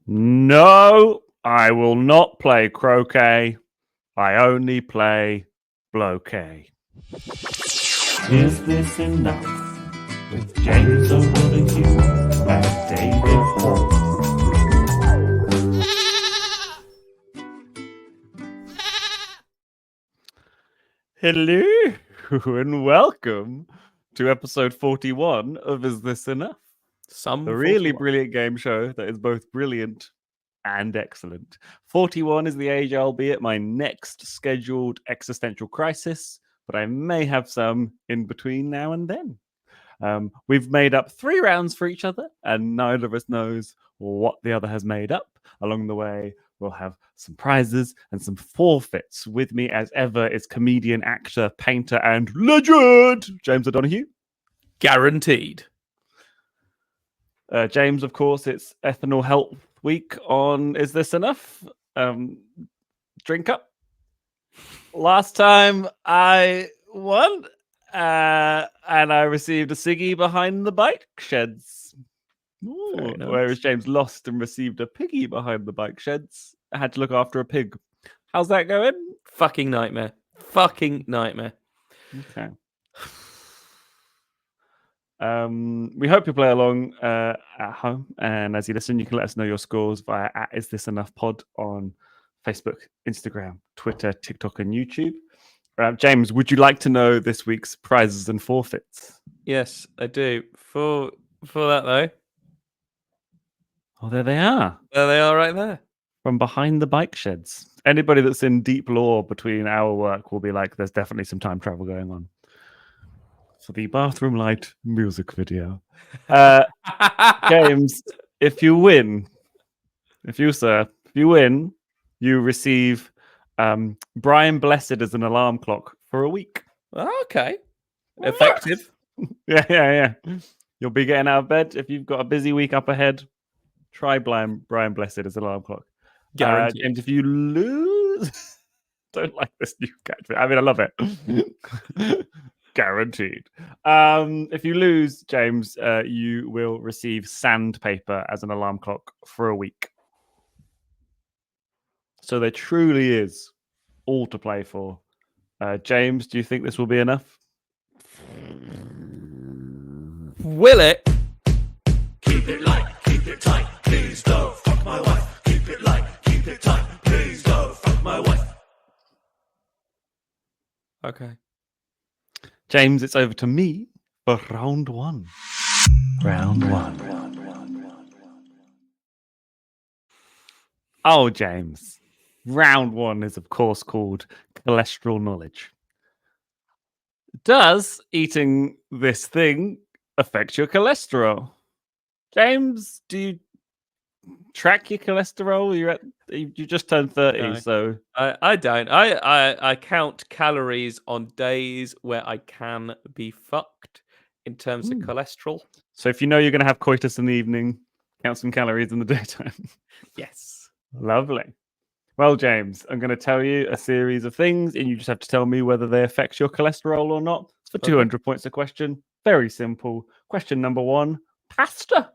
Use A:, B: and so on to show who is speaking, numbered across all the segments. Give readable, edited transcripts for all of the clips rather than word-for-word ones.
A: No, I will not play croquet. I only play bloquet. Is this enough? With James O'Donoghue and David Hoare. Hello and welcome to episode 41 of Is This Enough? The really brilliant game show that is both brilliant and excellent. 41 is the age I'll be at my next scheduled existential crisis, but I may have some in between now and then. We've made up 3 rounds for each other, and neither of us knows what the other has made up. Along the way, we'll have some prizes and some forfeits. With me, as ever, is comedian, actor, painter, and legend, James O'Donoghue.
B: Guaranteed.
A: James, of course, it's Ethanol Health Week on Is This Enough? Drink up. Last time I won, and I received a ciggy behind the bike sheds. Ooh, nice. Whereas James lost and received a piggy behind the bike sheds. I had to look after a pig. How's that going?
B: Fucking nightmare. Fucking nightmare.
A: Okay. We hope you play along at home, and as you listen, you can let us know your scores via @IsThisEnoughPod on Facebook, Instagram, Twitter, TikTok, and YouTube. James, would you like to know this week's prizes and forfeits?
B: Yes, I do. For that though.
A: Oh, there they are.
B: There they are, right there.
A: From behind the bike sheds. Anybody that's in deep lore between our work will be like, "There's definitely some time travel going on." For the bathroom light music video. James, if you win, you receive Brian Blessed as an alarm clock for a week.
B: Okay. Effective.
A: Yeah. You'll be getting out of bed. If you've got a busy week up ahead, try Brian Blessed as an alarm clock. James, if you lose... Don't like this new catch. I mean, I love it. Guaranteed. If you lose, James, you will receive sandpaper as an alarm clock for a week. So there truly is all to play for. James, do you think this will be enough?
B: Will it?
C: Keep it light, keep it tight, please don't fuck my wife. Keep it light, keep it tight, please don't fuck my wife.
B: Okay.
A: James, it's over to me for round 1. Round 1. Oh, James. Round 1 is, of course, called cholesterol knowledge. Does eating this thing affect your cholesterol? James, do you track your cholesterol? You just turned 30, no. So
B: I don't. I count calories on days where I can be fucked in terms of cholesterol.
A: So if you know you're going to have coitus in the evening, count some calories in the daytime.
B: Yes.
A: Lovely. Well, James, I'm going to tell you a series of things, and you just have to tell me whether they affect your cholesterol or not. It's for 200 points a question. Very simple. Question number 1, pasta.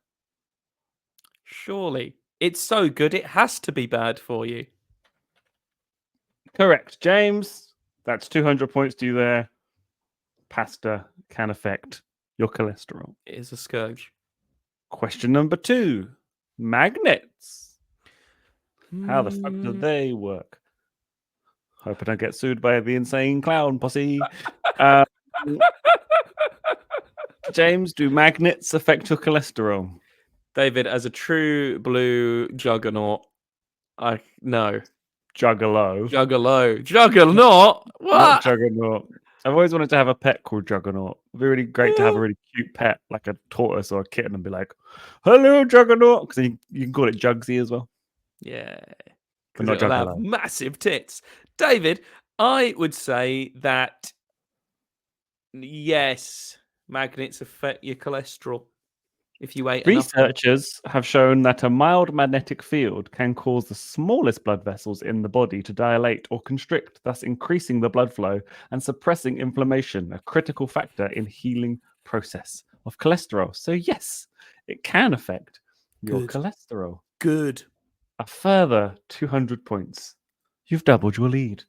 B: Surely. It's so good, it has to be bad for you.
A: Correct, James. That's 200 points to you there. Pasta can affect your cholesterol.
B: It is a scourge.
A: Question number 2, magnets. How the fuck do they work? Hope I don't get sued by the insane clown posse. James, do magnets affect your cholesterol?
B: David, as a true blue juggernaut, no.
A: Juggalo.
B: Juggernaut? What?
A: Not juggernaut. I've always wanted to have a pet called Juggernaut. It'd be really great to have a really cute pet, like a tortoise or a kitten, and be like, "Hello, Juggernaut," because you can call it Jugsy as well.
B: Yeah,
A: because
B: it'll have massive tits. David, I would say that yes, magnets affect your cholesterol. If you ate
A: Researchers have shown that a mild magnetic field can cause the smallest blood vessels in the body to dilate or constrict, thus increasing the blood flow and suppressing inflammation, a critical factor in healing process of cholesterol. So yes, it can affect your cholesterol.
B: Good.
A: a further 200 points. You've doubled your lead.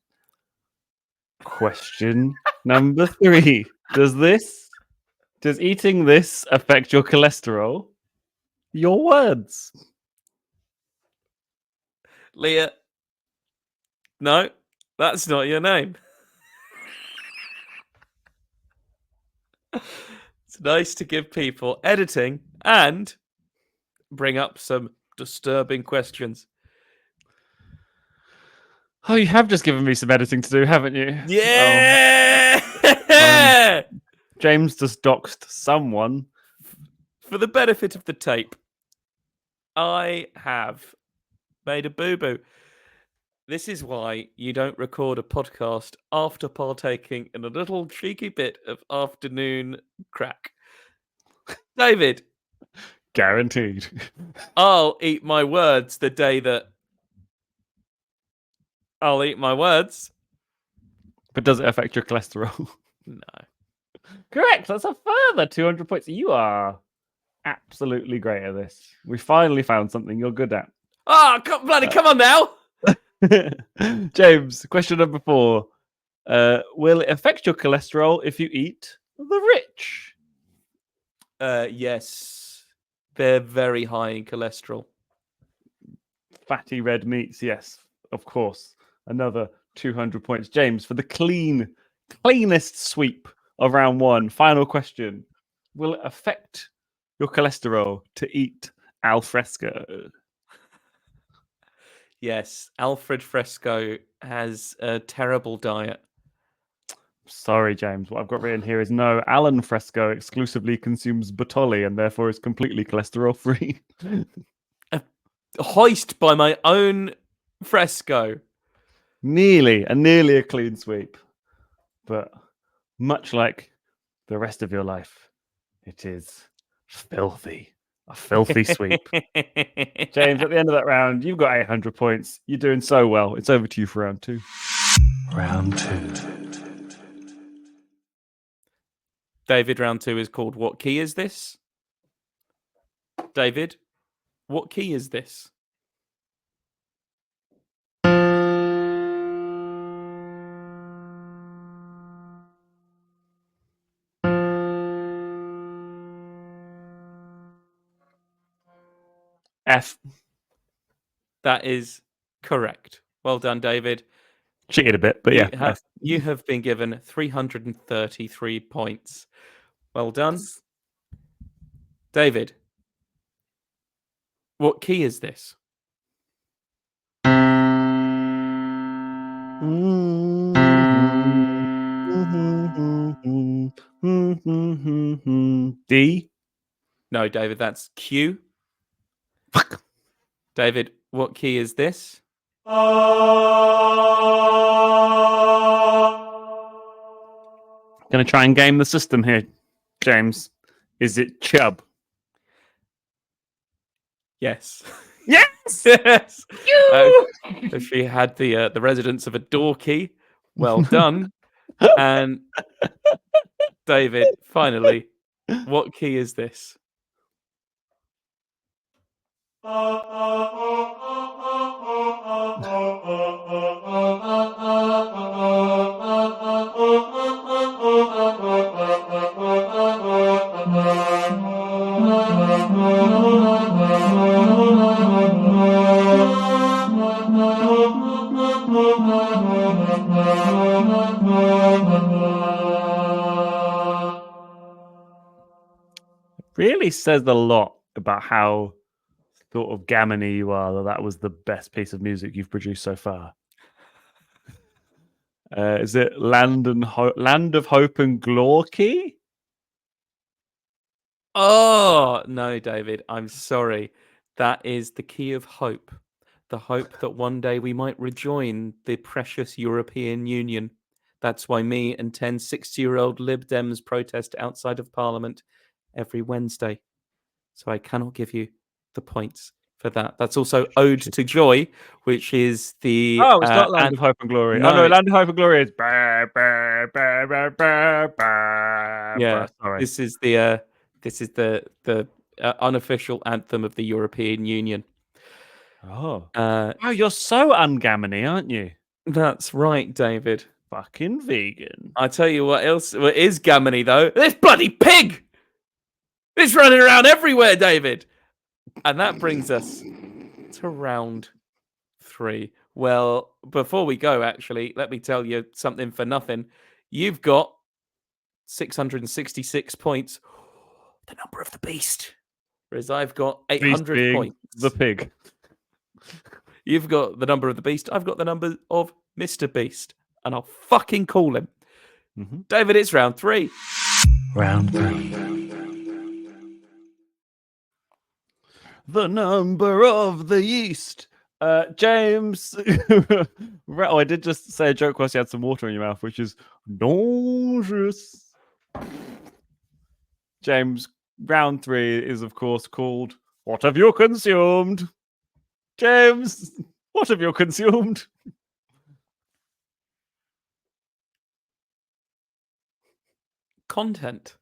A: Question number 3. Does eating this affect your cholesterol? Your words.
B: Leah. No, that's not your name. It's nice to give people editing and bring up some disturbing questions.
A: Oh, you have just given me some editing to do, haven't you?
B: Yeah!
A: James just doxed someone.
B: For the benefit of the tape, I have made a boo-boo. This is why you don't record a podcast after partaking in a little cheeky bit of afternoon crack. David.
A: Guaranteed.
B: I'll eat my words the day that I'll eat my words.
A: But does it affect your cholesterol?
B: No.
A: Correct. That's a further 200 points. You are absolutely great at this. We finally found something you're good at.
B: Oh, come on now.
A: James, question number 4. Will it affect your cholesterol if you eat the rich?
B: Yes. They're very high in cholesterol.
A: Fatty red meats, yes, of course. Another 200 points. James, for the cleanest sweep of round 1, final question. Will it affect your cholesterol to eat al fresco?
B: Yes, Alfred Fresco has a terrible diet.
A: Sorry, James. What I've got written here is no. Alan Fresco exclusively consumes Bertolli and therefore is completely cholesterol free.
B: Hoist by my own Fresco.
A: Nearly a clean sweep. But much like the rest of your life, it is filthy. A filthy sweep. James, at the end of that round, you've got 800 points. You're doing so well. It's over to you for round 2.
C: Round 2.
B: David, round 2 is called What Key Is This? David, what key is this?
A: F.
B: That is correct. Well done, David.
A: Cheated a bit, but yeah.
B: You have been given 333 points. Well done. David, what key is this?
A: D.
B: No, David, that's Q. David, what key is this?
A: Gonna try and game the system here, James. Is it chub?
B: Yes.
A: Yes!
B: Yes. If she had the residence of a door key, well done. And David, finally, what key is this?
A: Really says a lot about how sort of gammony you are that was the best piece of music you've produced so far. Is it Land of Hope and Glory?
B: Oh, no, David, I'm sorry. That is the key of hope. The hope that one day we might rejoin the precious European Union. That's why me and 10 60-year-old Lib Dems protest outside of Parliament every Wednesday. So I cannot give you the points for that. That's also Ode to Joy, which is the...
A: Oh, it's not Land of Hope and Glory.
B: No,
A: oh, no, Land of Hope and Glory is...
B: Yeah,
A: sorry.
B: this is the unofficial anthem of the European Union.
A: Oh. Wow, you're so ungammony, aren't you?
B: That's right, David.
A: Fucking vegan.
B: I tell you what else is gammony, though. This bloody pig! It's running around everywhere, David! And that brings us to round 3. Well, before we go, actually, let me tell you something for nothing. You've got 666 points. The number of the beast. Whereas I've got 800 points.
A: The pig.
B: You've got the number of the beast. I've got the number of Mr. Beast. And I'll fucking call him.
A: Mm-hmm.
B: David, it's round 3.
C: Round 3.
A: The number of the yeast. James. I did just say a joke whilst you had some water in your mouth, which is dangerous. James, round 3 is, of course, called What Have You Consumed? James, what have you consumed?
B: Content.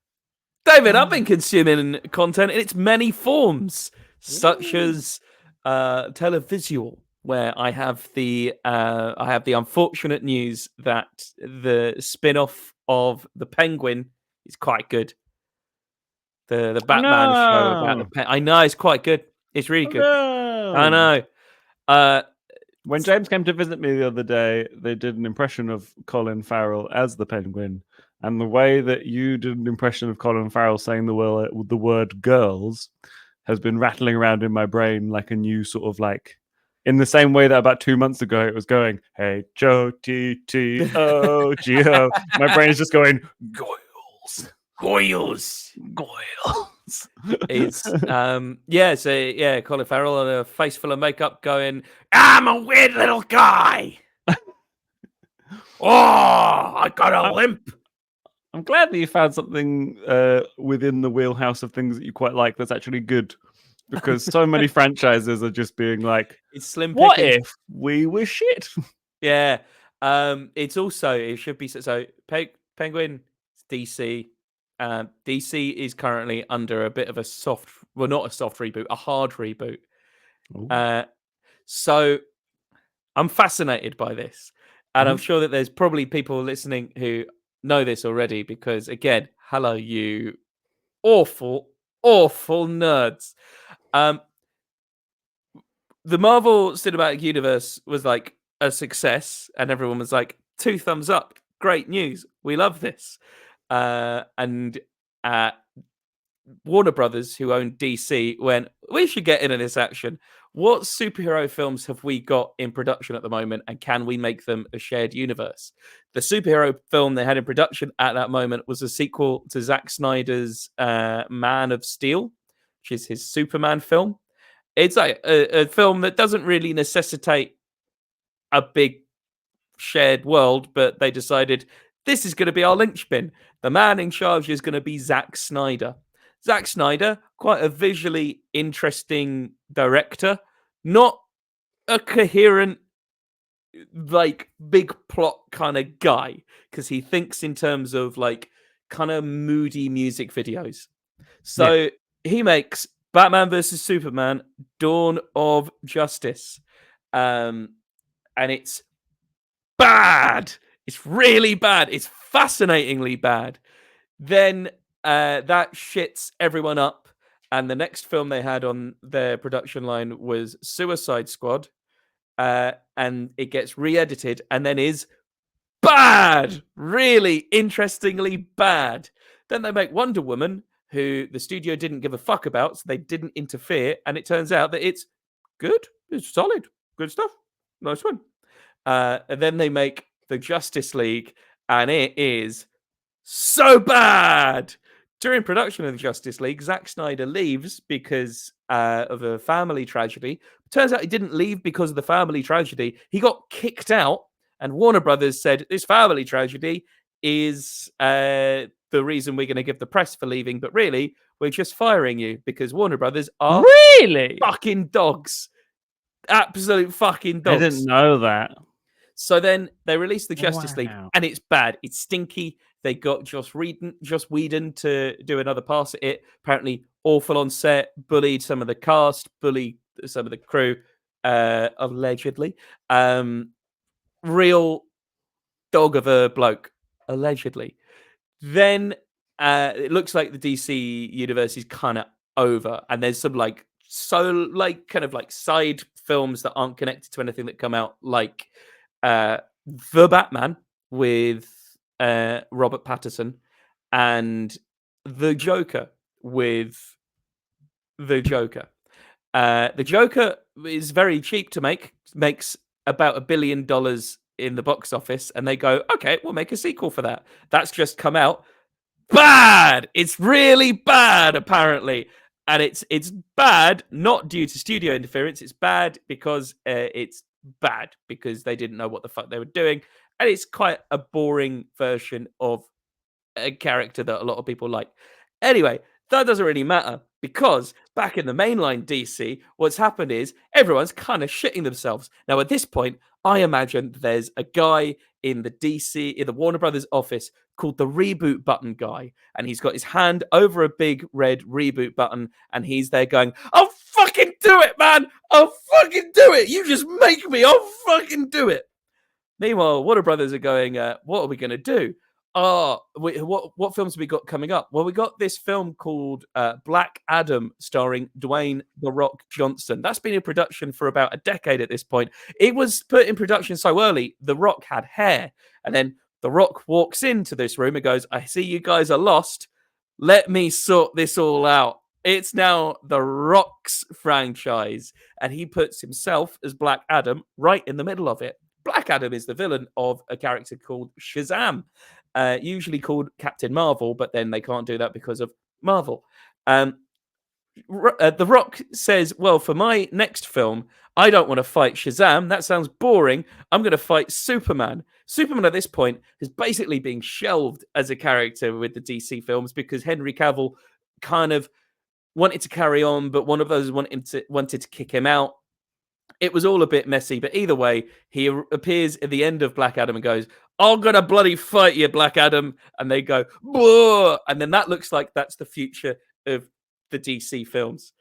B: David, I've been consuming content in its many forms, such as televisual, where I have the unfortunate news that the spin-off of the Penguin is quite good. The Batman show about the Penguin. I know, it's quite good. It's really good.
A: No.
B: I know.
A: When James came to visit me the other day, they did an impression of Colin Farrell as the Penguin. And the way that you did an impression of Colin Farrell saying the word girls has been rattling around in my brain like a new sort of like, in the same way that about 2 months ago it was going, H-O-T-T-O-G-O. My brain is just going, goils.
B: It's Colin Farrell on a face full of makeup going, I'm a weird little guy. I got a limp.
A: I'm glad that you found something within the wheelhouse of things that you quite like that's actually good. Because so many franchises are just being like,
B: it's slim pickings.
A: What if we were shit?
B: Yeah. It's also, it should be so Penguin, DC. DC is currently under a bit of a not a soft reboot, a hard reboot. So I'm fascinated by this. And I'm sure that there's probably people listening who know this already because, again, hello, you awful, awful nerds. The Marvel Cinematic Universe was like a success and everyone was like, 2 thumbs up. Great news. We love this. And Warner Brothers, who own DC, went, we should get into this action. What superhero films have we got in production at the moment, and can we make them a shared universe? The superhero film they had in production at that moment was a sequel to Zack Snyder's Man of Steel, which is his Superman film. It's like a film that doesn't really necessitate a big shared world, but they decided this is going to be our linchpin. The man in charge is going to be Zack Snyder. Zack Snyder, quite a visually interesting director, not a coherent, like, big plot kind of guy, because he thinks in terms of, like, kind of moody music videos. So he makes Batman vs. Superman, Dawn of Justice. And it's bad. It's really bad. It's fascinatingly bad. Then that shits everyone up. And the next film they had on their production line was Suicide Squad. And it gets re-edited and then is bad. Really interestingly bad. Then they make Wonder Woman, who the studio didn't give a fuck about, so they didn't interfere. And it turns out that it's good. It's solid. Good stuff. Nice one. And then they make the Justice League, and it is so bad. During production of the Justice League, Zack Snyder leaves because of a family tragedy. Turns out he didn't leave because of the family tragedy. He got kicked out, and Warner Brothers said, this family tragedy is the reason we're going to give the press for leaving, but really, we're just firing you because Warner Brothers are fucking dogs. Absolute fucking dogs.
A: I didn't know that.
B: So then they released the Justice League, and it's bad. It's stinky. They got Joss Whedon to do another pass at it. Apparently awful on set, bullied some of the cast, bullied some of the crew. allegedly. Real dog of a bloke, allegedly. Then it looks like the DC universe is kind of over, and there's some kind of side films that aren't connected to anything that come out, like The Batman with Robert Pattinson, and The Joker with The Joker. The Joker is very cheap to make, makes about $1 billion in the box office, and they go, okay, we'll make a sequel for that. That's just come out. Bad! It's really bad, apparently. And it's bad not due to studio interference. It's bad because they didn't know what the fuck they were doing. And it's quite a boring version of a character that a lot of people like. Anyway, that doesn't really matter, because back in the mainline DC, what's happened is everyone's kind of shitting themselves. Now, at this point, I imagine there's a guy in the Warner Brothers office called the reboot button guy, and he's got his hand over a big red reboot button, and he's there going, I'll fucking do it, man! I'll fucking do it! You just make me! I'll fucking do it! Meanwhile, Warner Brothers are going, what are we going to do? What films have we got coming up? Well, we got this film called Black Adam, starring Dwayne "The Rock" Johnson. That's been in production for about a decade at this point. It was put in production so early, The Rock had hair. And then The Rock walks into this room and goes, I see you guys are lost. Let me sort this all out. It's now The Rock's franchise. And he puts himself as Black Adam right in the middle of it. Black Adam is the villain of a character called Shazam. Usually called Captain Marvel, but then they can't do that because of Marvel. The Rock says, well, for my next film, I don't want to fight Shazam. That sounds boring. I'm going to fight Superman. Superman at this point is basically being shelved as a character with the DC films because Henry Cavill kind of wanted to carry on, but one of those wanted to kick him out. It was all a bit messy, but either way, he appears at the end of Black Adam and goes, I'm gonna bloody fight you, Black Adam. And they go, whoa! And then that looks like that's the future of the DC films.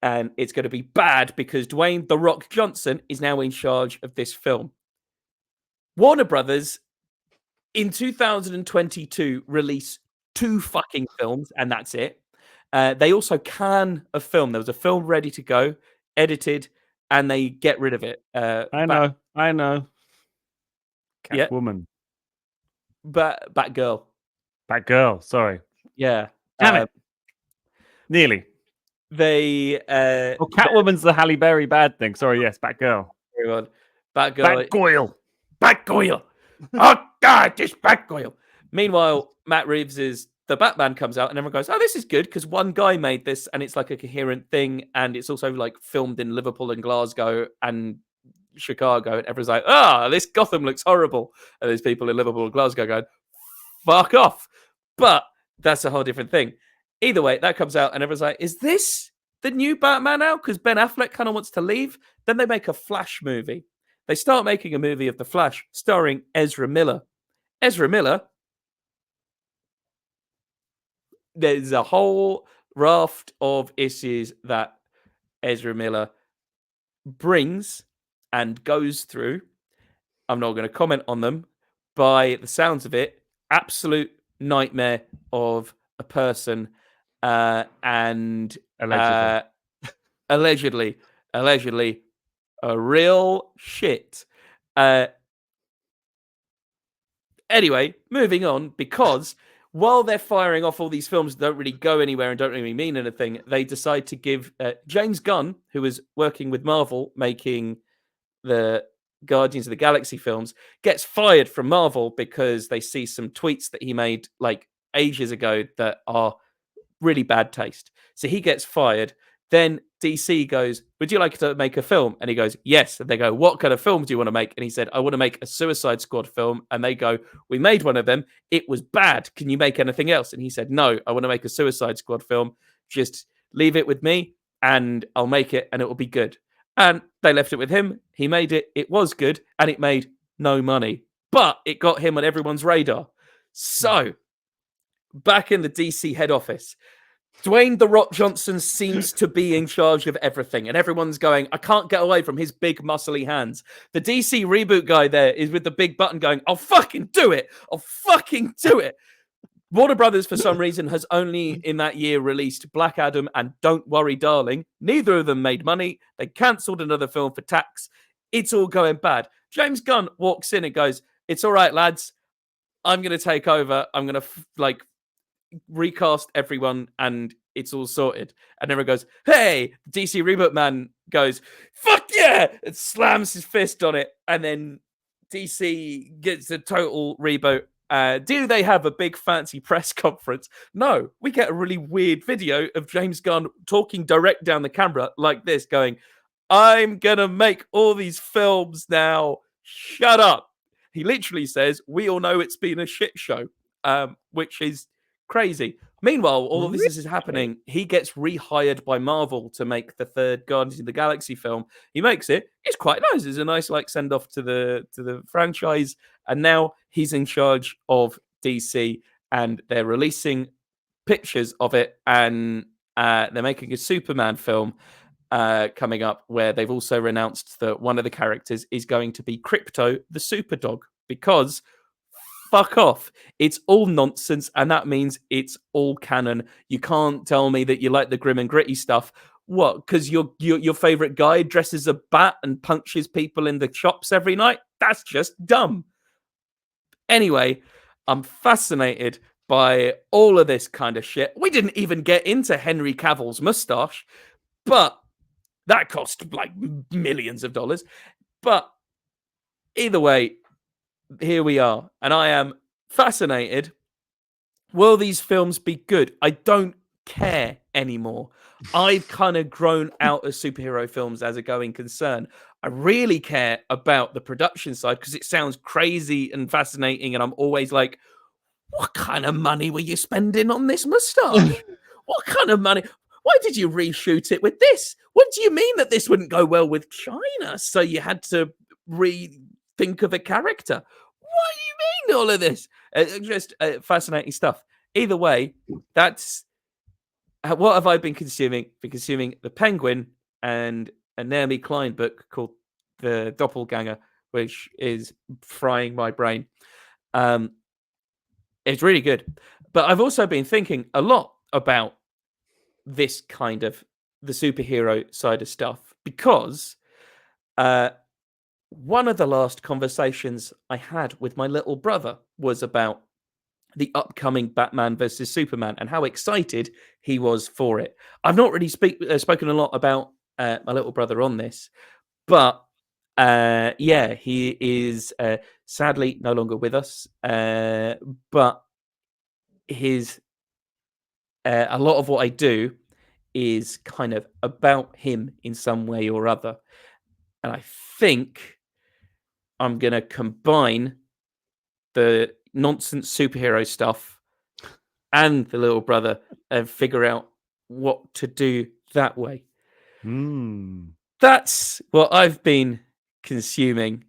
B: And it's going to be bad because Dwayne "The Rock" Johnson is now in charge of this film. Warner Brothers, in 2022, release 2 fucking films, and that's it. They also can a film. There was a film ready to go, edited, and they get rid of it.
A: I know. Catwoman.
B: Batgirl.
A: Batgirl, sorry.
B: Yeah.
A: Damn it. Nearly.
B: They
A: Catwoman's the Halle Berry bad thing. Sorry, yes, Batgirl.
B: Very well. Batgirl.
A: Batgirl.
B: Oh God, this Batgirl. Meanwhile, Matt Reeves' The Batman comes out and everyone goes, oh, this is good because one guy made this and it's like a coherent thing, and it's also like filmed in Liverpool and Glasgow and Chicago, and everyone's like, this Gotham looks horrible. And there's people in Liverpool and Glasgow going, fuck off. But that's a whole different thing. Either way, that comes out and everyone's like, is this the new Batman now? Because Ben Affleck kind of wants to leave. Then they make a Flash movie. They start making a movie of the Flash starring Ezra Miller. Ezra Miller, there's a whole raft of issues that Ezra Miller brings and goes through. I'm not going to comment on them. By the sounds of it, absolute nightmare of a person, and allegedly a real shit. Anyway, moving on, because while they're firing off all these films that don't really go anywhere and don't really mean anything, they decide to give James Gunn, who was working with Marvel making the Guardians of the Galaxy films, gets fired from Marvel because they see some tweets that he made like ages ago that are really bad taste. So he gets fired. Then DC goes, would you like to make a film? And he goes, yes. And they go, what kind of film do you want to make? And he said, I want to make a Suicide Squad film. And they go, we made one of them. It was bad. Can you make anything else? And he said, no, I want to make a Suicide Squad film. Just leave it with me and I'll make it and it will be good. And they left it with him. He made it. It was good and it made no money. But it got him on everyone's radar. So back in the DC head office, Dwayne "The Rock" Johnson seems to be in charge of everything, and everyone's going, I can't get away from his big muscly hands. The DC reboot guy there is with the big button going, I'll fucking do it. I'll fucking do it. Warner Brothers, for some reason, has only in that year released Black Adam and Don't Worry, Darling. Neither of them made money. They cancelled another film for tax. It's all going bad. James Gunn walks in and goes, it's all right, lads. I'm going to take over. I'm going to recast everyone and it's all sorted. And everyone goes, hey, DC reboot man goes, fuck yeah, and slams his fist on it. And then DC gets a total reboot. Do they have a big fancy press conference? No, we get a really weird video of James Gunn talking direct down the camera like this, going, I'm going to make all these films now. Shut up. He literally says, we all know it's been a shit show, which is crazy. Meanwhile, all of this is happening. He gets rehired by Marvel to make the third Guardians of the Galaxy film. He makes it. It's quite nice. It's a nice send off to the franchise. And now he's in charge of DC, and they're releasing pictures of it, and they're making a Superman film coming up where they've also announced that one of the characters is going to be Crypto the Superdog, because fuck off. It's all nonsense, and that means it's all canon. You can't tell me that you like the grim and gritty stuff. What? Because your favorite guy dresses a bat and punches people in the shops every night? That's just dumb. Anyway, I'm fascinated by all of this kind of shit. We didn't even get into Henry Cavill's mustache, but that cost millions of dollars. But either way, here we are, and I am fascinated. Will these films be good? I don't care anymore. I've kind of grown out of superhero films as a going concern. I really care about the production side because it sounds crazy and fascinating, and I'm always like, what kind of money were you spending on this mustache? What kind of money? Why did you reshoot it with this? What do you mean that this wouldn't go well with China? So you had to think of a character. What do you mean all of this? Just fascinating stuff. Either way, that's what have I been consuming? Been consuming The Penguin and a Naomi Klein book called The Doppelganger, which is frying my brain. It's really good. But I've also been thinking a lot about this kind of the superhero side of stuff because one of the last conversations I had with my little brother was about the upcoming Batman versus Superman and how excited he was for it. I've not really spoken a lot about my little brother on this, but yeah, he is sadly no longer with us. But his a lot of what I do is kind of about him in some way or other, and I think I'm going to combine the nonsense superhero stuff and the little brother and figure out what to do that way. That's what I've been consuming.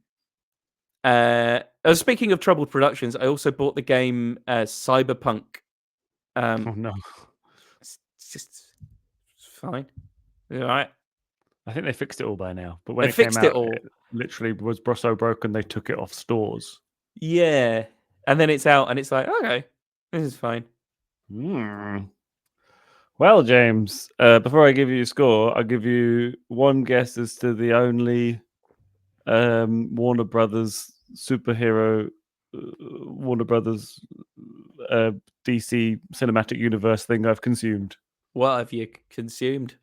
B: Speaking of troubled productions, I also bought the game Cyberpunk.
A: Oh no.
B: It's fine. All right.
A: I think they fixed it all by now. But when they fixed it all, it literally was so broken they took it off stores.
B: Yeah. And then it's out and it's like, okay, this is fine.
A: Well, James, before I give you a score, I'll give you one guess as to the only Warner Brothers superhero, Warner Brothers DC cinematic universe thing I've consumed.
B: What have you consumed?
A: Do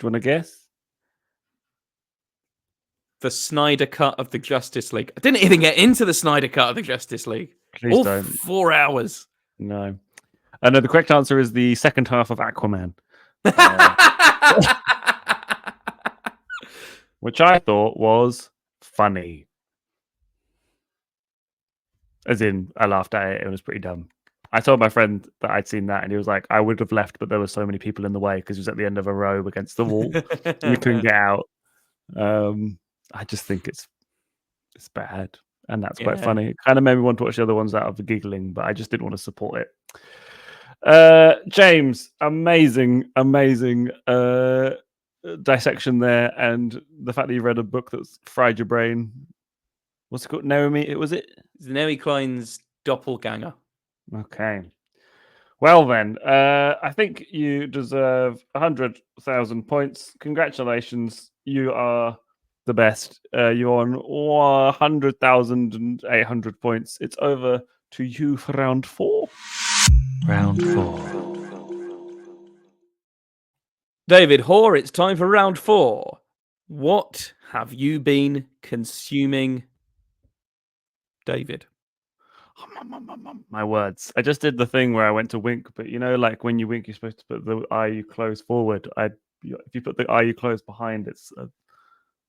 A: you want to guess?
B: The Snyder Cut of the Justice League. I didn't even get into the Snyder Cut of the Justice League.
A: Please
B: all
A: don't.
B: 4 hours.
A: No. No, the correct answer is the second half of Aquaman. Which I thought was funny. As in, I laughed at it. It was pretty dumb. I told my friend that I'd seen that, and he was like, I would have left, but there were so many people in the way because he was at the end of a row against the wall. We couldn't get out. I just think it's bad, and that's quite funny. It kind of made me want to watch the other ones out of the giggling, but I just didn't want to support it. James, amazing dissection there, and the fact that you read a book that's fried your brain. What's it called? Naomi, was it?
B: It's Naomi Klein's Doppelganger.
A: Okay. Well then, I think you deserve 100,000 points. Congratulations, you are the best. You're on 100,800 points. It's over to you for round 4.
C: Round 4.
B: David Hoare, it's time for round 4. What have you been consuming, David?
A: My words. I just did the thing where I went to wink, but you know, like when you wink, you're supposed to put the eye you close forward. If you put the eye you close behind, it's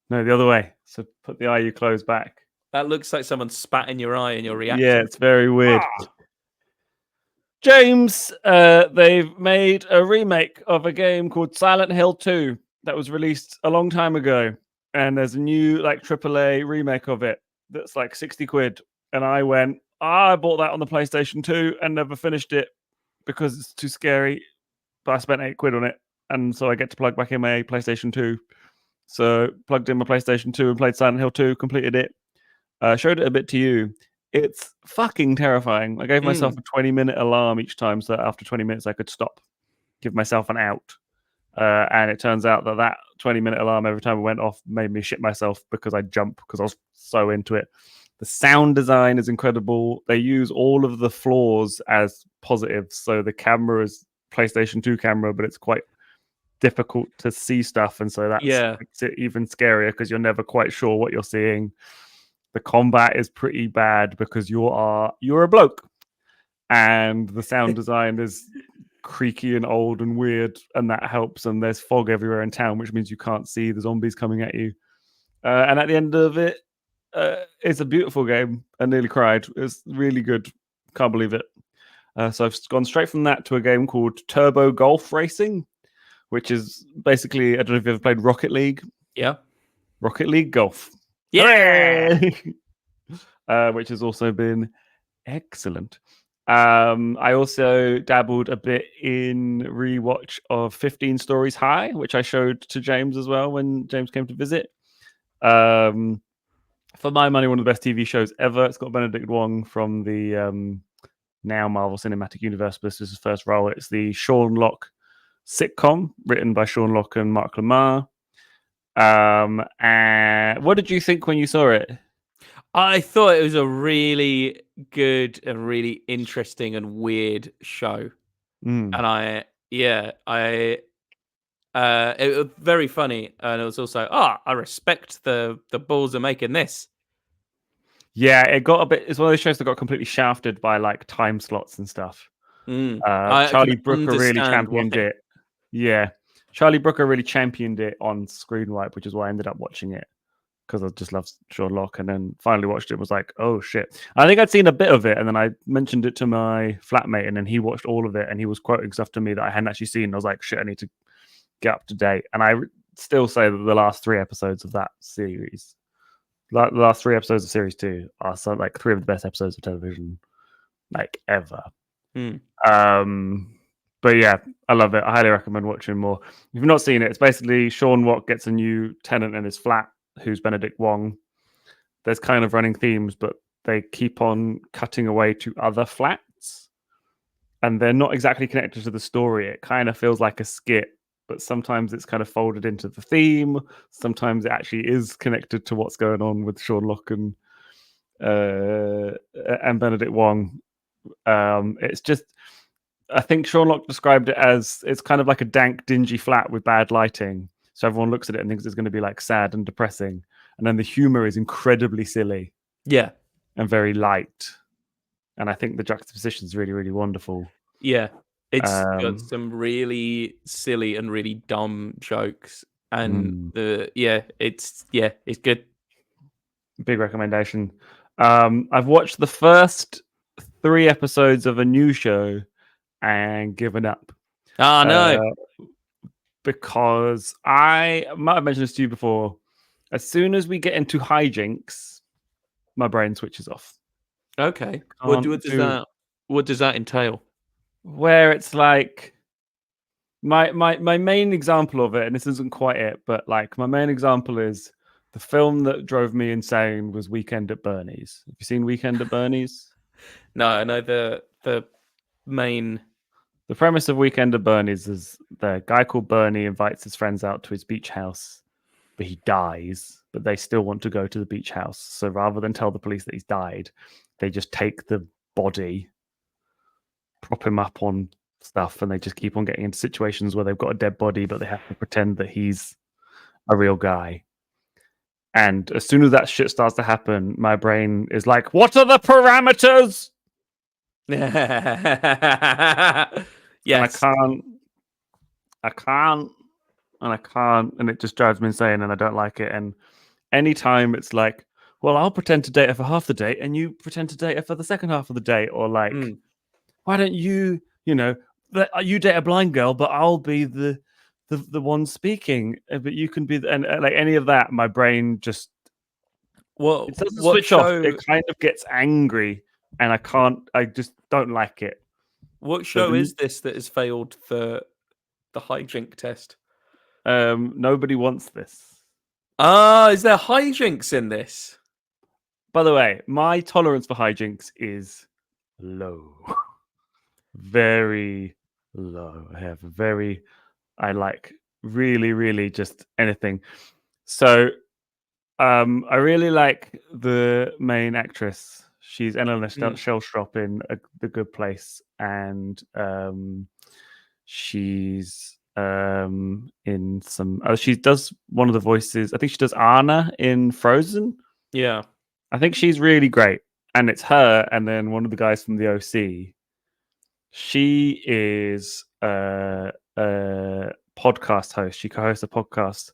A: no, the other way. So put the eye you close back.
B: That looks like someone spat in your eye and you're reacting.
A: Yeah, it's very weird. James, they've made a remake of a game called Silent Hill 2 that was released a long time ago, and there's a new like AAA remake of it that's like 60 quid. And I went, I bought that on the PlayStation 2 and never finished it because it's too scary. But I spent 8 quid on it, and so I get to plug back in my PlayStation 2. So plugged in my PlayStation 2 and played Silent Hill 2, completed it. Showed it a bit to you. It's fucking terrifying. I gave myself a 20-minute alarm each time, so that after 20 minutes I could stop, give myself an out. And it turns out that 20-minute alarm every time it went off made me shit myself because I jumped because I was so into it. The sound design is incredible. They use all of the flaws as positives. So the camera is PlayStation 2 camera, but it's quite difficult to see stuff, and so that makes it even scarier because you're never quite sure what you're seeing. The combat is pretty bad because you're a bloke, and the sound design is creaky and old and weird, and that helps. And there's fog everywhere in town, which means you can't see the zombies coming at you. And at the end of it, it's a beautiful game. I nearly cried. It's really good. Can't believe it. So I've gone straight from that to a game called Turbo Golf Racing, which is basically, I don't know if you've ever played Rocket League.
B: Yeah.
A: Rocket League Golf.
B: Yeah.
A: Which has also been excellent. I also dabbled a bit in rewatch of 15 Stories High, which I showed to James as well when James came to visit. For my money, one of the best TV shows ever. It's got Benedict Wong from the now Marvel Cinematic Universe, but this is his first role. It's the Sean Locke sitcom written by Sean Locke and Mark Lamar. And what did you think when you saw it?
B: I thought it was a really good and really interesting and weird show. And it was very funny, and it was also I respect the balls of making this.
A: Yeah, it got a bit. It's one of those shows that got completely shafted by like time slots and stuff. Charlie Brooker really championed it. Yeah, Charlie Brooker really championed it on Screenwipe, which is why I ended up watching it because I just love Sean Locke, and then finally watched it and was like, oh shit. I think I'd seen a bit of it, and then I mentioned it to my flatmate, and then he watched all of it, and he was quoting stuff to me that I hadn't actually seen. I was like, shit, I need to get up to date. And I still say that the last 3 episodes of that series, the last 3 episodes of series 2 are like 3 of the best episodes of television like ever. But yeah, I love it. I highly recommend watching more. If you've not seen it, it's basically Sean Watt gets a new tenant in his flat who's Benedict Wong. There's kind of running themes, but they keep on cutting away to other flats, and they're not exactly connected to the story. It kind of feels like a skit, but sometimes it's kind of folded into the theme. Sometimes it actually is connected to what's going on with Sean Locke and Benedict Wong. It's just, I think Sean Locke described it as it's kind of like a dank, dingy flat with bad lighting. So everyone looks at it and thinks it's going to be like sad and depressing. And then the humor is incredibly silly.
B: Yeah.
A: And very light. And I think the juxtaposition is really, really wonderful.
B: Yeah. It's got some really silly and really dumb jokes. And it's good.
A: Big recommendation. I've watched the first 3 episodes of a new show and given up.
B: Oh, no.
A: Because I might have mentioned this to you before. As soon as we get into hijinks, my brain switches off.
B: Okay. What does that entail?
A: where it's like my main example of it, and this isn't quite it, but like my main example is the film that drove me insane was Weekend at Bernie's. Have you seen Weekend at Bernie's?
B: No, I know the main.
A: The premise of Weekend at Bernie's is the guy called Bernie invites his friends out to his beach house, but he dies, but they still want to go to the beach house. So rather than tell the police that he's died, they just take the body, prop him up on stuff, and they just keep on getting into situations where they've got a dead body, but they have to pretend that he's a real guy. And as soon as that shit starts to happen, my brain is like, what are the parameters?
B: Yes.
A: And I can't, and it just drives me insane, and I don't like it. And anytime it's like, well, I'll pretend to date her for half the date, and you pretend to date her for the second half of the date, or like, why don't you, you date a blind girl, but I'll be the one speaking, but you can be, and like any of that, my brain just it doesn't switch off. It kind of gets angry, and I just don't like it.
B: What show is this that has failed the hijink test?
A: Nobody wants this.
B: Is there hijinks in this?
A: By the way, my tolerance for hijinks is low. Very low. I like really, really just anything. So I really like the main actress. She's Eleanor Shellstrop in The Good Place, and she's in some. Oh, she does one of the voices. I think she does Anna in Frozen.
B: Yeah,
A: I think she's really great, and it's her, and then one of the guys from the OC. She is a podcast host. She co-hosts a podcast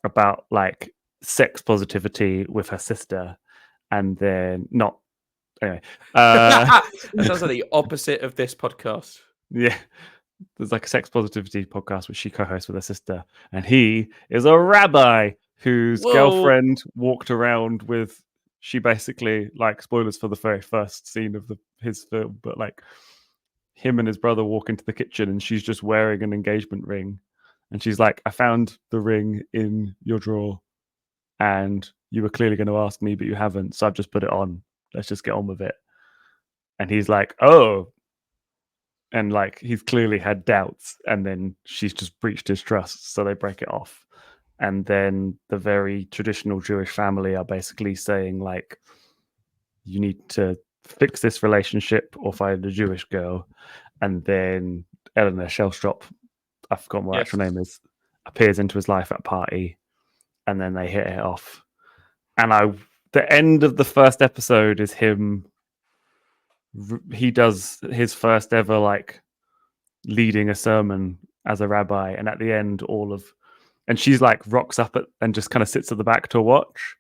A: about like sex positivity with her sister, and then not anyway.
B: That sounds like the opposite of this podcast.
A: Yeah, there's like a sex positivity podcast which she co-hosts with her sister, and he is a rabbi whose girlfriend walked around with. She basically, like, spoilers for the very first scene of his film, but like him and his brother walk into the kitchen and she's just wearing an engagement ring, and she's like, I found the ring in your drawer and you were clearly going to ask me, but you haven't, so I've just put it on. Let's just get on with it. And he's like, oh, and like he's clearly had doubts, and then she's just breached his trust, so they break it off. And then the very traditional Jewish family are basically saying, like, you need to fix this relationship or find a Jewish girl. And then Eleanor Shellstrop, I've forgotten what her actual name is, appears into his life at a party, and then they hit it off. And the end of the first episode is him. He does his first ever like leading a sermon as a rabbi, and at the end, and she's like rocks up and just kind of sits at the back to watch,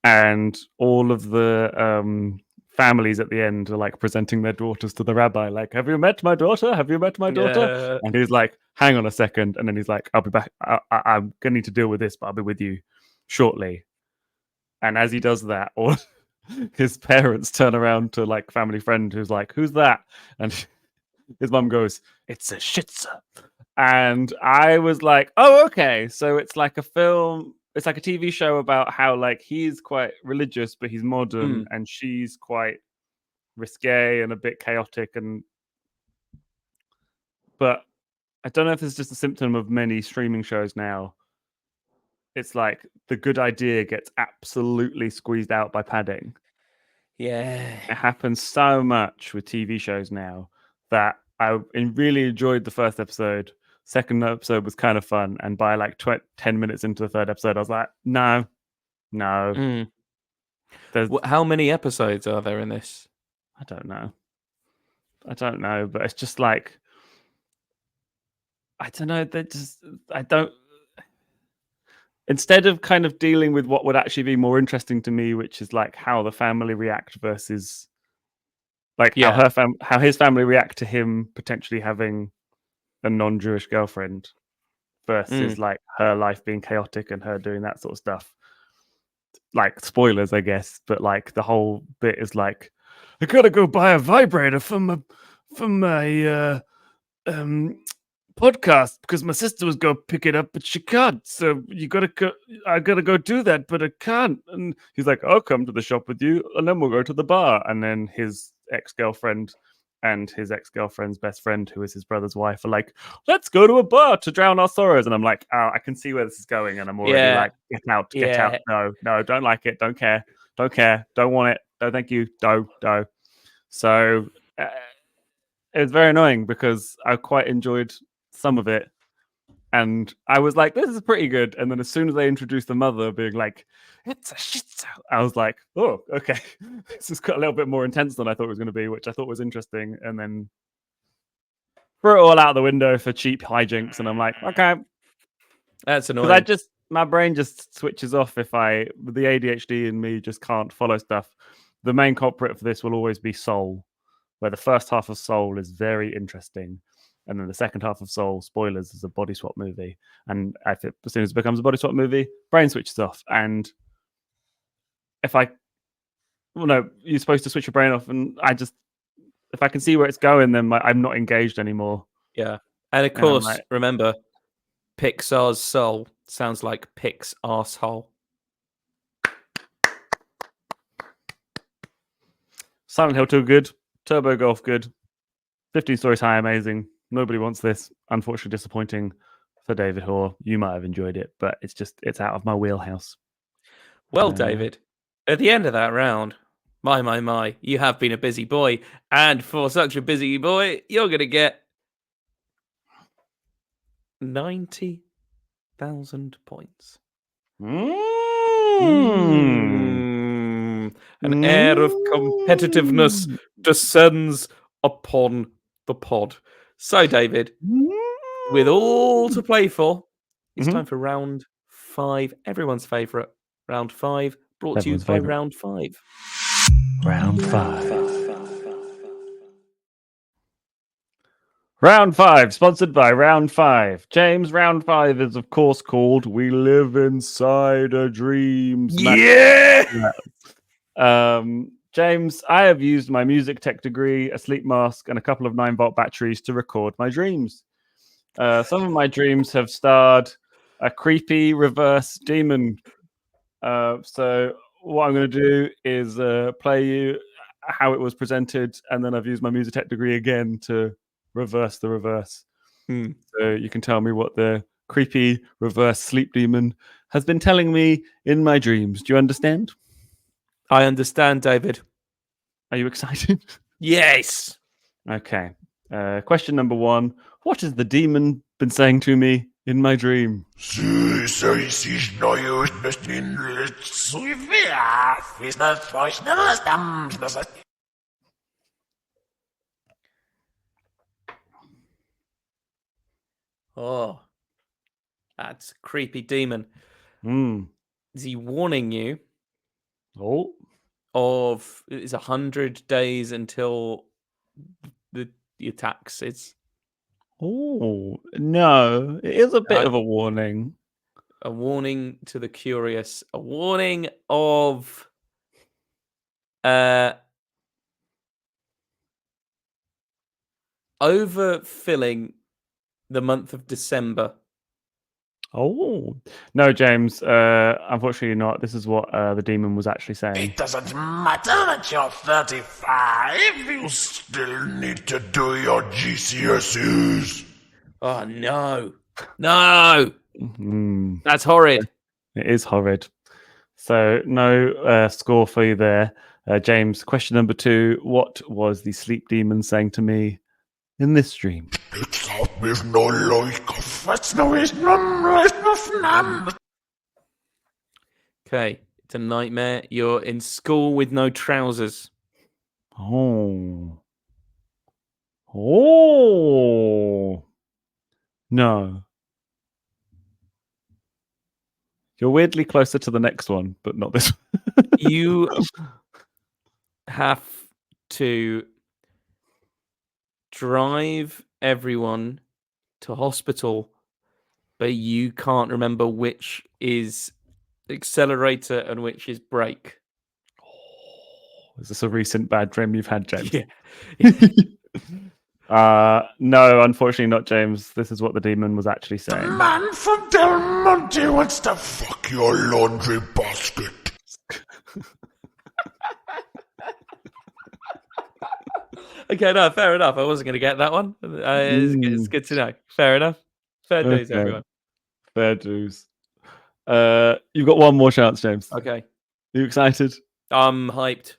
A: and all of the families at the end are like presenting their daughters to the rabbi, like, have you met my daughter? Have you met my daughter? And he's like, hang on a second, and then he's like, I'll be back. I'm gonna need to deal with this, but I'll be with you shortly. And as he does that, all his parents turn around to like family friend who's like, who's that? And his mum goes, it's a shitzer. And I was like, oh, okay. So it's like a film, it's like a TV show about how like he's quite religious, but he's modern, and she's quite risque and a bit chaotic. But I don't know if it's just a symptom of many streaming shows now. It's like the good idea gets absolutely squeezed out by padding.
B: Yeah.
A: It happens so much with TV shows now that I really enjoyed the first episode. Second episode was kind of fun. And by like 10 minutes into the third episode, I was like, no.
B: How many episodes are there in this?
A: I don't know. But it's just like, I don't know. Instead of kind of dealing with what would actually be more interesting to me, which is like how the family react versus like how his family react to him potentially having a non-Jewish girlfriend versus like her life being chaotic and her doing that sort of stuff. Like, spoilers, I guess, but like the whole bit is like, I gotta go buy a vibrator for for my podcast because my sister was going to pick it up, but she can't. So I gotta go do that, but I can't. And he's like, I'll come to the shop with you, and then we'll go to the bar. And then his ex-girlfriend and his ex-girlfriend's best friend, who is his brother's wife, are like, let's go to a bar to drown our sorrows. And I'm like, oh, I can see where this is going, and I'm already like, get out. No, don't like it, don't care, don't want it, no, thank you, no. So it was very annoying because I quite enjoyed some of it, and I was like, this is pretty good. And then as soon as they introduced the mother being like, it's a shih tzu, I was like, oh, okay. This is got a little bit more intense than I thought it was going to be, which I thought was interesting. And then threw it all out the window for cheap hijinks. And I'm like, okay.
B: That's annoying.
A: Because my brain just switches off if the ADHD in me just can't follow stuff. The main culprit for this will always be Soul, where the first half of Soul is very interesting. And then the second half of Soul, spoilers, is a body swap movie. And as soon as it becomes a body swap movie, brain switches off. And you're supposed to switch your brain off. And if I can see where it's going, then I'm not engaged anymore.
B: Yeah. And of course, remember, Pixar's Soul sounds like Pix arsehole.
A: Silent Hill 2 good. Turbo Golf good. 15 Stories High amazing. Nobody wants this. Unfortunately disappointing for David Hoare. You might have enjoyed it, but it's out of my wheelhouse.
B: Well, David, at the end of that round, my, you have been a busy boy. And for such a busy boy, you're going to get 90,000 points. An air of competitiveness descends upon the pod. So, David, with all to play for, it's time for round 5. Everyone's favourite. Round 5, brought to you by Round 5.
C: Round 5.
A: Round 5, sponsored by Round 5. James, Round 5 is, of course, called We Live Inside a Dream.
B: Yeah!
A: James, I have used my music tech degree, a sleep mask, and a couple of 9-volt batteries to record my dreams. Some of my dreams have starred a creepy reverse demon. So what I'm going to do is play you how it was presented, and then I've used my music tech degree again to reverse the reverse. So you can tell me what the creepy reverse sleep demon has been telling me in my dreams. Do you understand?
B: I understand, David.
A: Are you excited?
B: Yes.
A: Okay. Question number 1. What has the demon been saying to me in my dream?
B: Oh, that's a creepy demon. Is he warning you? Of it's 100 days until the attacks. It's
A: no, it is a bit of a warning.
B: A warning to the curious. A warning of overfilling the month of December.
A: Oh, no, James. Unfortunately not. This is what the demon was actually saying.
C: It doesn't matter that you're 35. You still need to do your GCSEs.
B: Oh, no. No. That's horrid.
A: It is horrid. So no score for you there. James, question number 2. What was the sleep demon saying to me in this dream?
B: Okay, it's a nightmare. You're in school with no trousers.
A: Oh. No. You're weirdly closer to the next one, but not this one.
B: You have to drive everyone to hospital, but you can't remember which is accelerator and which is brake.
A: Is this a recent bad dream you've had, James?
B: Yeah.
A: No, unfortunately not, James. This is what the demon was actually saying.
C: Man from Del Monte wants to fuck your laundry basket.
B: Okay, no, fair enough. I wasn't going to get that one. It's good to know. Fair enough. Fair dues, everyone.
A: Fair dues. You've got one more chance, James.
B: Okay.
A: You excited?
B: I'm hyped.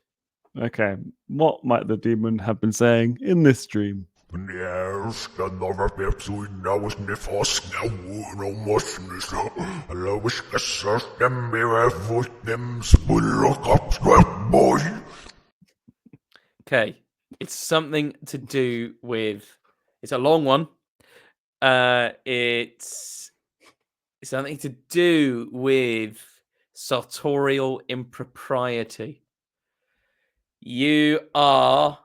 A: Okay. What might the demon have been saying in this dream?
B: Okay. It's something to do with. It's a long one. It's something to do with sartorial impropriety. You are.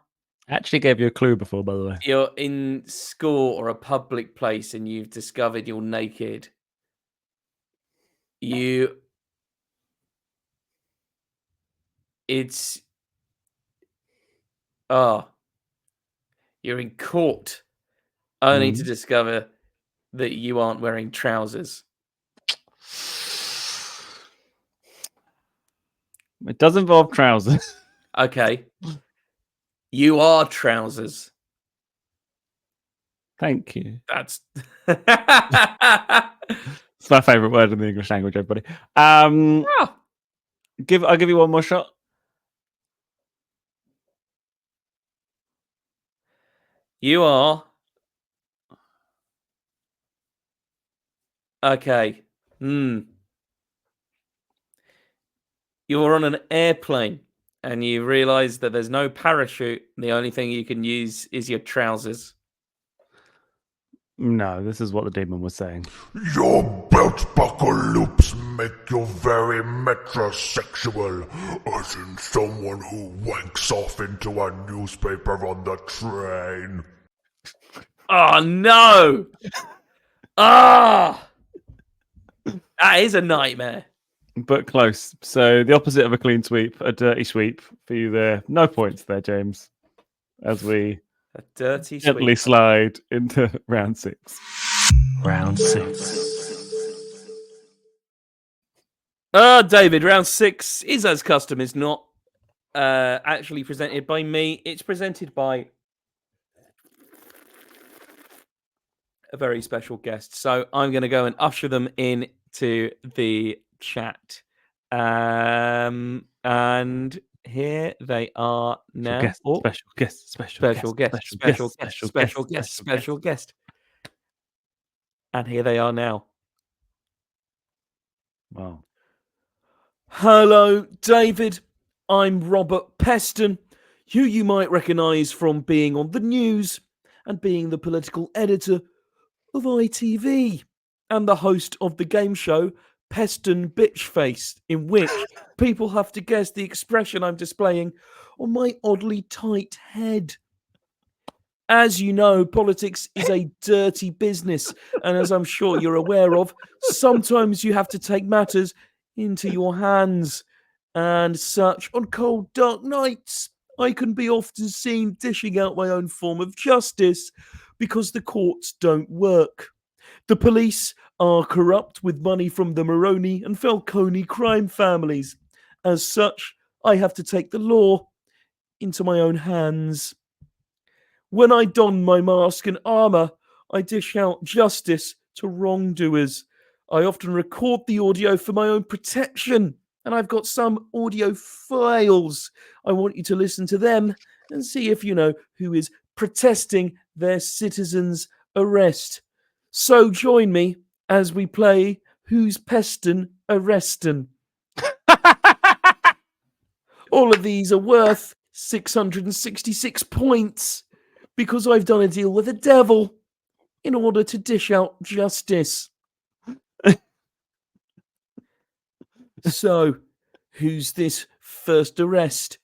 A: I actually gave you a clue before, by the way.
B: You're in school or a public place and you've discovered you're naked. You're in court only to discover that you aren't wearing trousers.
A: It does involve trousers.
B: Okay. You are trousers.
A: Thank you.
B: That's
A: It's my favourite word in the English language, everybody. I'll give you one more shot.
B: You are. Okay. You're on an airplane and you realise that there's no parachute. And the only thing you can use is your trousers.
A: No, this is what the demon was saying.
C: Your belt buckle loops make you very metrosexual, as in someone who wanks off into a newspaper on the train.
B: Oh, no! Ah! That is a nightmare.
A: But close. So the opposite of a clean sweep, a dirty sweep for you there. No points there, James. As we
B: a dirty
A: gently slide into round 6.
D: Round 6.
B: David, round 6 is, as custom, is not actually presented by me. It's presented by a very special guest. So I'm going to go and usher them into the chat. And here they are now.
A: Special
B: guest. And here they are now.
A: Wow.
B: Hello, David. I'm Robert Peston, who you might recognise from being on the news and being the political editor of ITV and the host of the game show Peston Bitchface, in which people have to guess the expression I'm displaying on my oddly tight head. As you know, politics is a dirty business, and as I'm sure you're aware of, sometimes you have to take matters into your hands. And such, on cold, dark nights, I can be often seen dishing out my own form of justice because the courts don't work. The police are corrupt with money from the Moroni and Falcone crime families. As such, I have to take the law into my own hands. When I don my mask and armour, I dish out justice to wrongdoers. I often record the audio for my own protection, and I've got some audio files. I want you to listen to them and see if you know who is protesting their citizens' arrest. So join me as we play Who's Peston Arrestin'. All of these are worth 666 points because I've done a deal with the devil in order to dish out justice. So, who's this first arrest?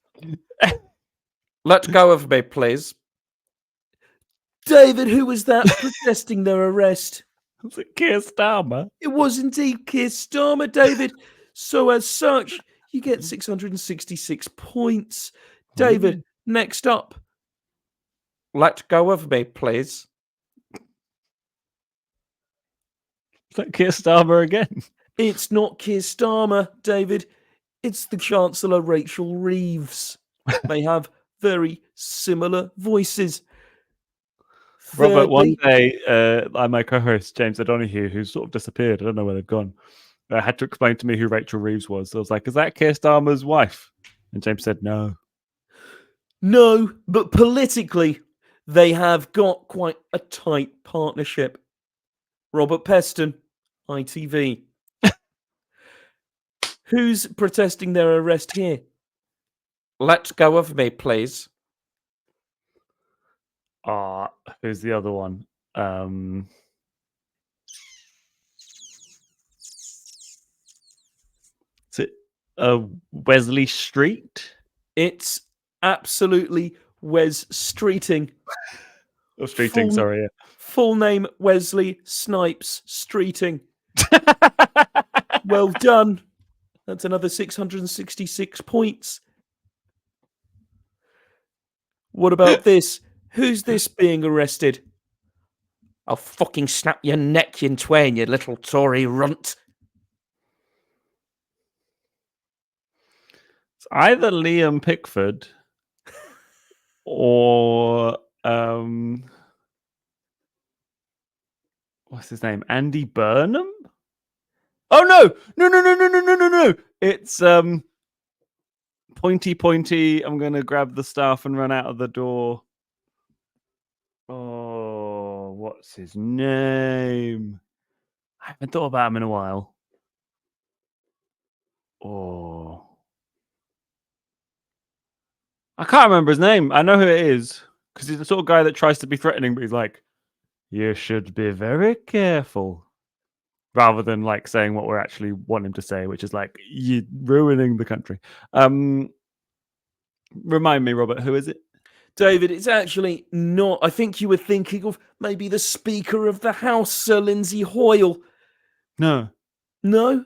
B: Let go of me, please. David, who was that protesting their arrest?
A: Was it Keir Starmer?
B: It was indeed Keir Starmer, David. So as such, you get 666 points. David, next up. Let go of me, please.
A: Is that Keir Starmer again?
B: It's not Keir Starmer, David. It's the Chancellor Rachel Reeves. They have very similar voices.
A: Robert, one
B: Thirdly,
A: day, my co-host, James O'Donoghue, who's sort of disappeared, I don't know where they've gone, had to explain to me who Rachel Reeves was. So I was like, is that Keir Starmer's wife? And James said, no.
B: no, but politically, they have got quite a tight partnership. Robert Peston, ITV. Who's protesting their arrest here? Let go of me, please.
A: Who's the other one? Is it Wesley Street?
B: It's absolutely Wes Streeting.
A: Oh, Streeting, sorry. Yeah.
B: Full name Wesley Snipes Streeting. Well done. That's another 666 points. What about this? Who's this being arrested? I'll fucking snap your neck in twain, you little Tory runt.
A: It's either Liam Pickford or what's his name? Andy Burnham? Oh no! It's Pointy. I'm gonna grab the staff and run out of the door. Oh, what's his name? I haven't thought about him in a while. Oh, I can't remember his name. I know who it is because he's the sort of guy that tries to be threatening, but he's like, "You should be very careful," rather than like saying what we're actually wanting to say, which is like, "You're ruining the country." Remind me, Robert, who is it?
B: David, it's actually not. I think you were thinking of maybe the Speaker of the House, Sir Lindsay Hoyle.
A: No.
B: No?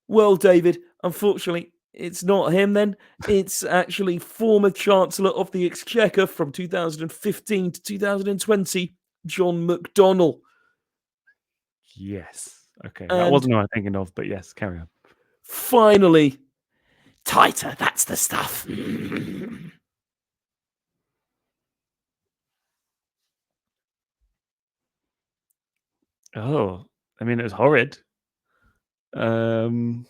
B: Well, David, unfortunately, it's not him then. It's actually former Chancellor of the Exchequer from 2015 to 2020, John McDonnell.
A: Yes. Okay. That wasn't who I was thinking of, but yes, carry on.
B: Finally, tighter, that's the stuff.
A: Oh, I mean, it was horrid. I don't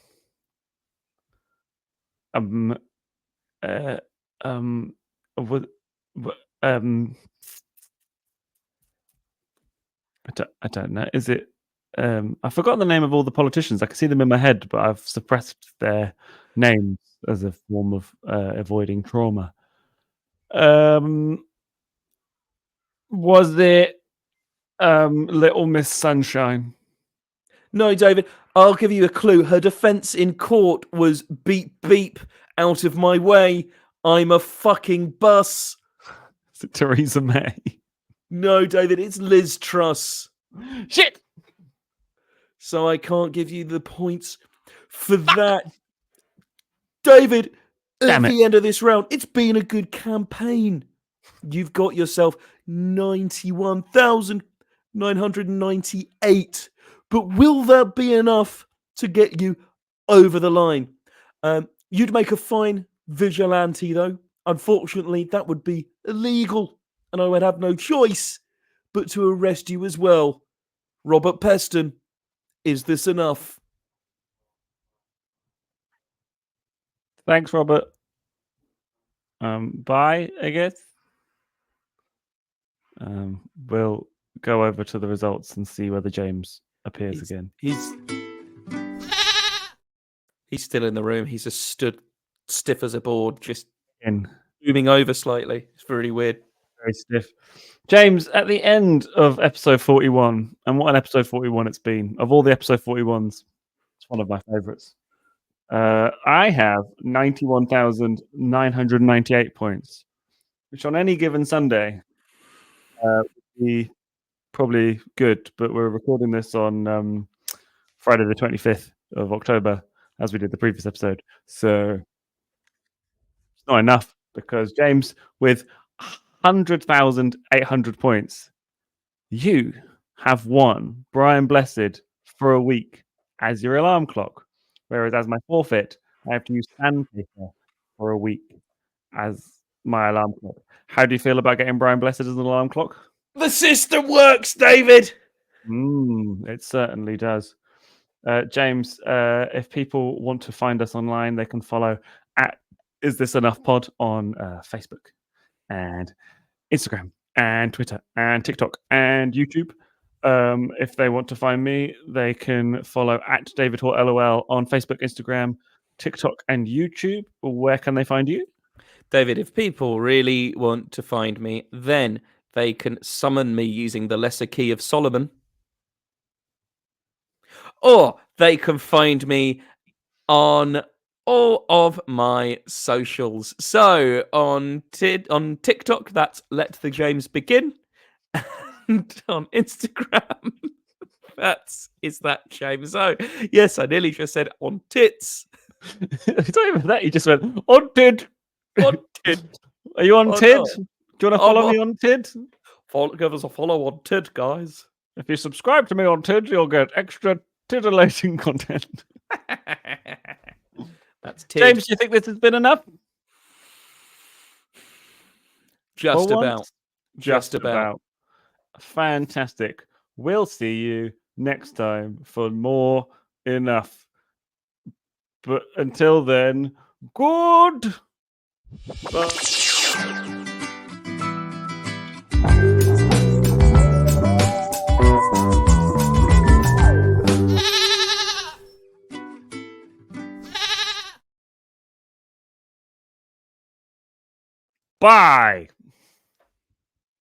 A: know. Is it? I forgot the name of all the politicians. I can see them in my head, but I've suppressed their names as a form of avoiding trauma. Was it Little Miss Sunshine?
B: No, David, I'll give you a clue. Her defense in court was beep, beep, out of my way. I'm a fucking bus.
A: Is it Theresa May?
B: No, David, it's Liz Truss.
A: Shit!
B: So I can't give you the points for that. David, at the end of this round, it's been a good campaign. You've got yourself 91,998. But will that be enough to get you over the line? You'd make a fine vigilante, though. Unfortunately, that would be illegal, and I would have no choice but to arrest you as well. Robert Peston, is this enough?
A: Thanks, Robert. Bye, I guess. We'll go over to the results and see whether James appears again.
B: He's still in the room. He's just stood stiff as a board, just moving over slightly. It's really weird.
A: Very stiff. James, at the end of episode 41, and what an episode 41 it's been. Of all the episode 41s, it's one of my favourites. I have 91,998 points, which on any given Sunday would be probably good, but we're recording this on Friday the 25th of October, as we did the previous episode. So it's not enough because James, with 100,800 points, you have won Brian Blessed for a week as your alarm clock. Whereas as my forfeit, I have to use sandpaper for a week as my alarm clock. How do you feel about getting Brian Blessed as an alarm clock?
B: The system works, David.
A: It certainly does. James, if people want to find us online, they can follow at Is This Enough Pod on Facebook and Instagram and Twitter and TikTok and YouTube. If they want to find me, they can follow at David Hoare LOL on Facebook, Instagram, TikTok, and YouTube. Where can they find you?
B: David, if people really want to find me, then they can summon me using the lesser key of Solomon. Or they can find me on all of my socials. So on TikTok, that's Let the James Begin. And on Instagram, is that James O. Yes, I nearly just said on tits.
A: It's not even that. You just went on Tid.
B: On Tid.
A: Are you on
B: Oh,
A: Tid?
B: no.
A: Do you want to follow me on Tid?
B: Give us a follow on Tid, guys.
A: If you subscribe to me on Tid, you'll get extra titillating content.
B: That's Tid.
A: James, do you think this has been enough?
B: Just about. Just about.
A: Fantastic. We'll see you next time for more enough. But until then, good. Bye.